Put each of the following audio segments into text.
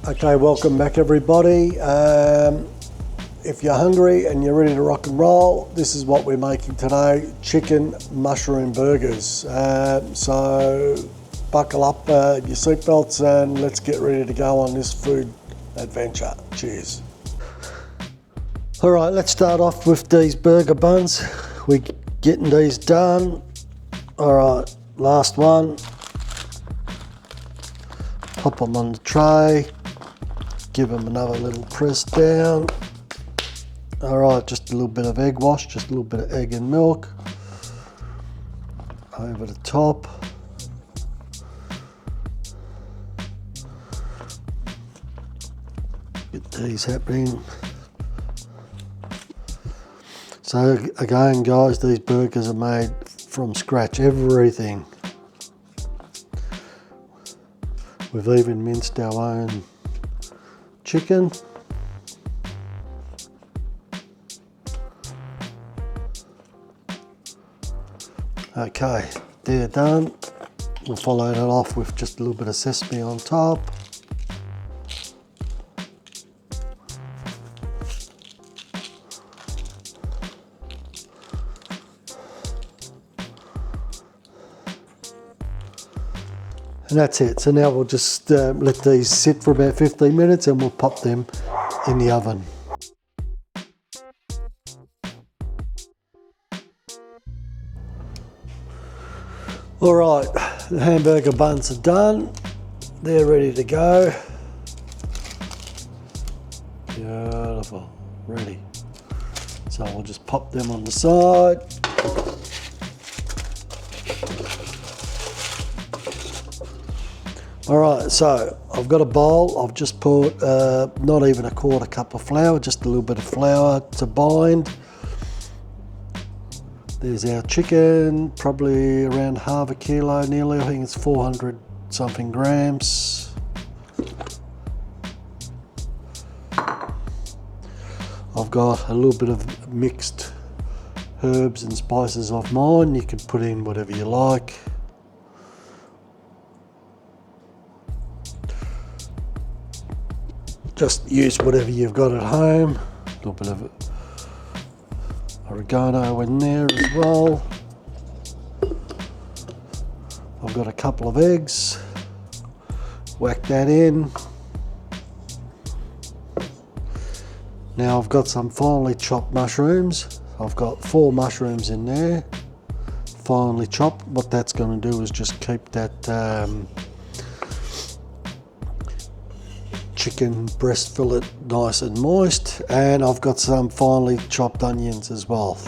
Okay, welcome back everybody. If you're hungry and you're ready to rock and roll, this is what we're making today, chicken mushroom burgers. So buckle up your seatbelts and let's get ready to go on this food adventure. Cheers. All right, let's start off with these burger buns. We're getting these done. All right, last one. Pop them on the tray. Give them another little press down. All right, just a little bit of egg wash, just a little bit of egg and milk over the top. Get these happening. So again, guys, these burgers are made from scratch, everything. We've even minced our own chicken. Okay, they're done. We'll follow that off with just a little bit of sesame on top. And that's it. So now we'll just let these sit for about 15 minutes and we'll pop them in the oven. All right, the hamburger buns are done. They're ready to go. Beautiful, ready. So we'll just pop them on the side. All right, so I've got a bowl. I've just put not even a quarter cup of flour, just a little bit of flour to bind. There's our chicken, probably around half a kilo nearly. I think it's 400 something grams. I've got a little bit of mixed herbs and spices of mine. You can put in whatever you like. Just use whatever you've got at home. A little bit of oregano in there as well. I've got a couple of eggs. Whack that in. Now I've got some finely chopped mushrooms. I've got 4 mushrooms in there, finely chopped. What that's going to do is just keep that chicken breast fillet nice and moist, and I've got some finely chopped onions as well.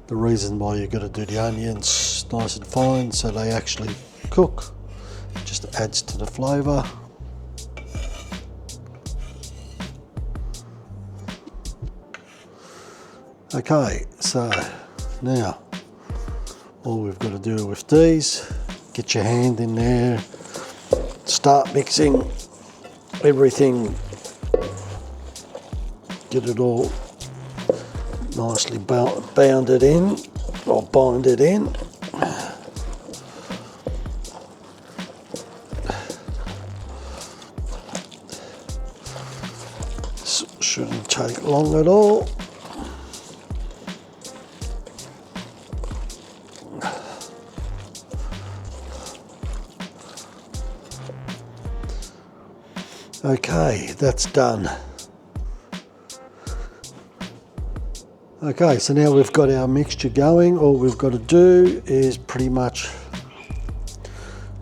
The reason why you've got to do the onions nice and fine so they actually cook, it just adds to the flavour. Okay, so now all we've got to do with these, get your hand in there, start mixing everything, get it all nicely bounded in or binded in. Shouldn't take long at all. Okay, that's done. Okay, so now we've got our mixture going. All we've got to do is pretty much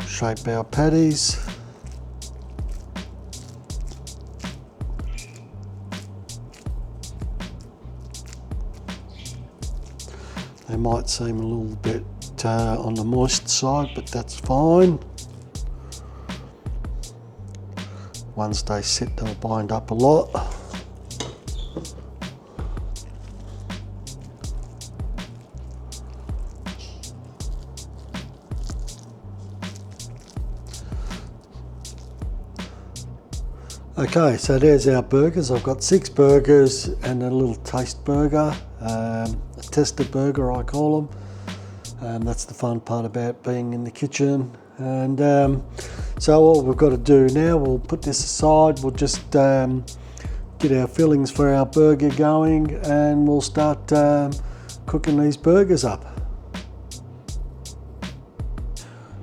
shape our patties. They might seem a little bit on the moist side, but that's fine. Once they sit, they'll bind up a lot. Okay, so there's our burgers. I've got 6 burgers and a little taste burger, a tester burger I call them. That's the fun part about being in the kitchen. And So all we've got to do now, we'll put this aside, we'll just get our fillings for our burger going, and we'll start cooking these burgers up.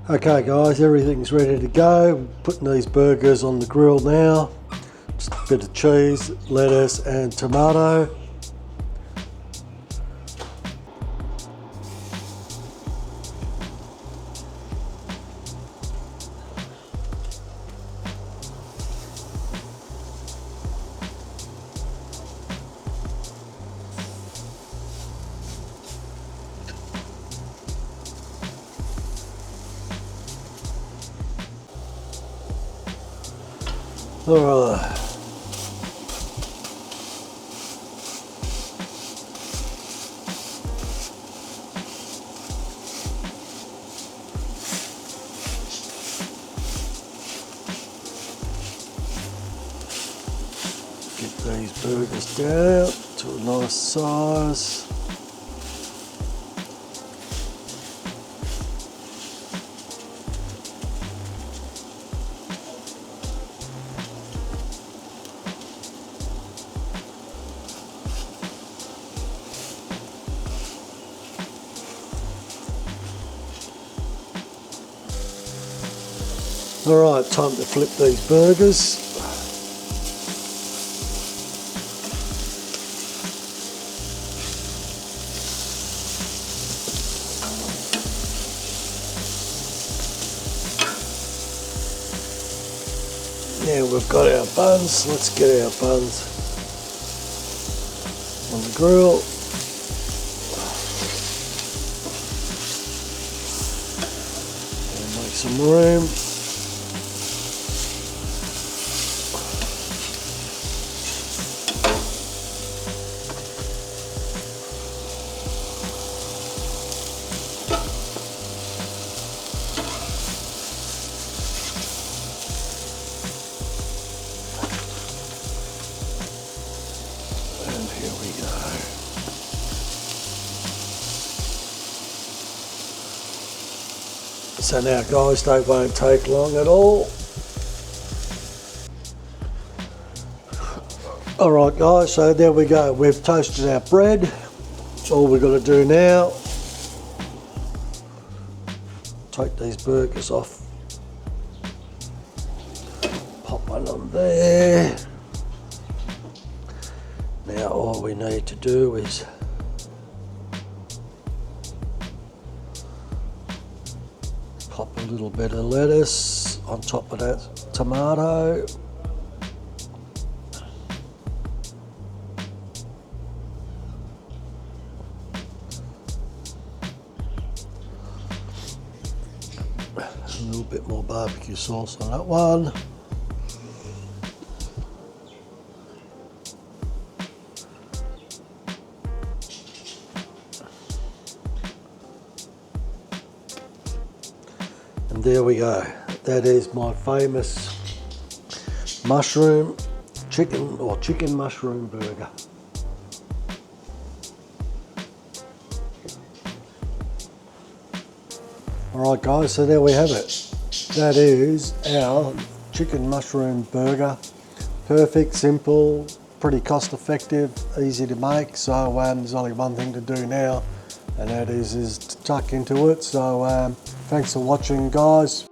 Okay guys, everything's ready to go. Putting these burgers on the grill now. Just a bit of cheese, lettuce and tomato. Alright. Get these burgers down to a nice size. Alright, time to flip these burgers. Now we've got our buns, let's get our buns on the grill. And make some room. So now guys, they won't take long at all. Alright guys, so there we go. We've toasted our bread. All we've got to do now, take these burgers off. Pop one on there. Now all we need to do is pop a little bit of lettuce on top of that tomato. A little bit more barbecue sauce on that one. And there we go. That is my famous mushroom chicken or chicken mushroom burger. Alright guys, so there we have it. That is our chicken mushroom burger. Perfect, simple, pretty cost effective, easy to make. So there's only one thing to do now, and that is to tuck into it. So thanks for watching guys.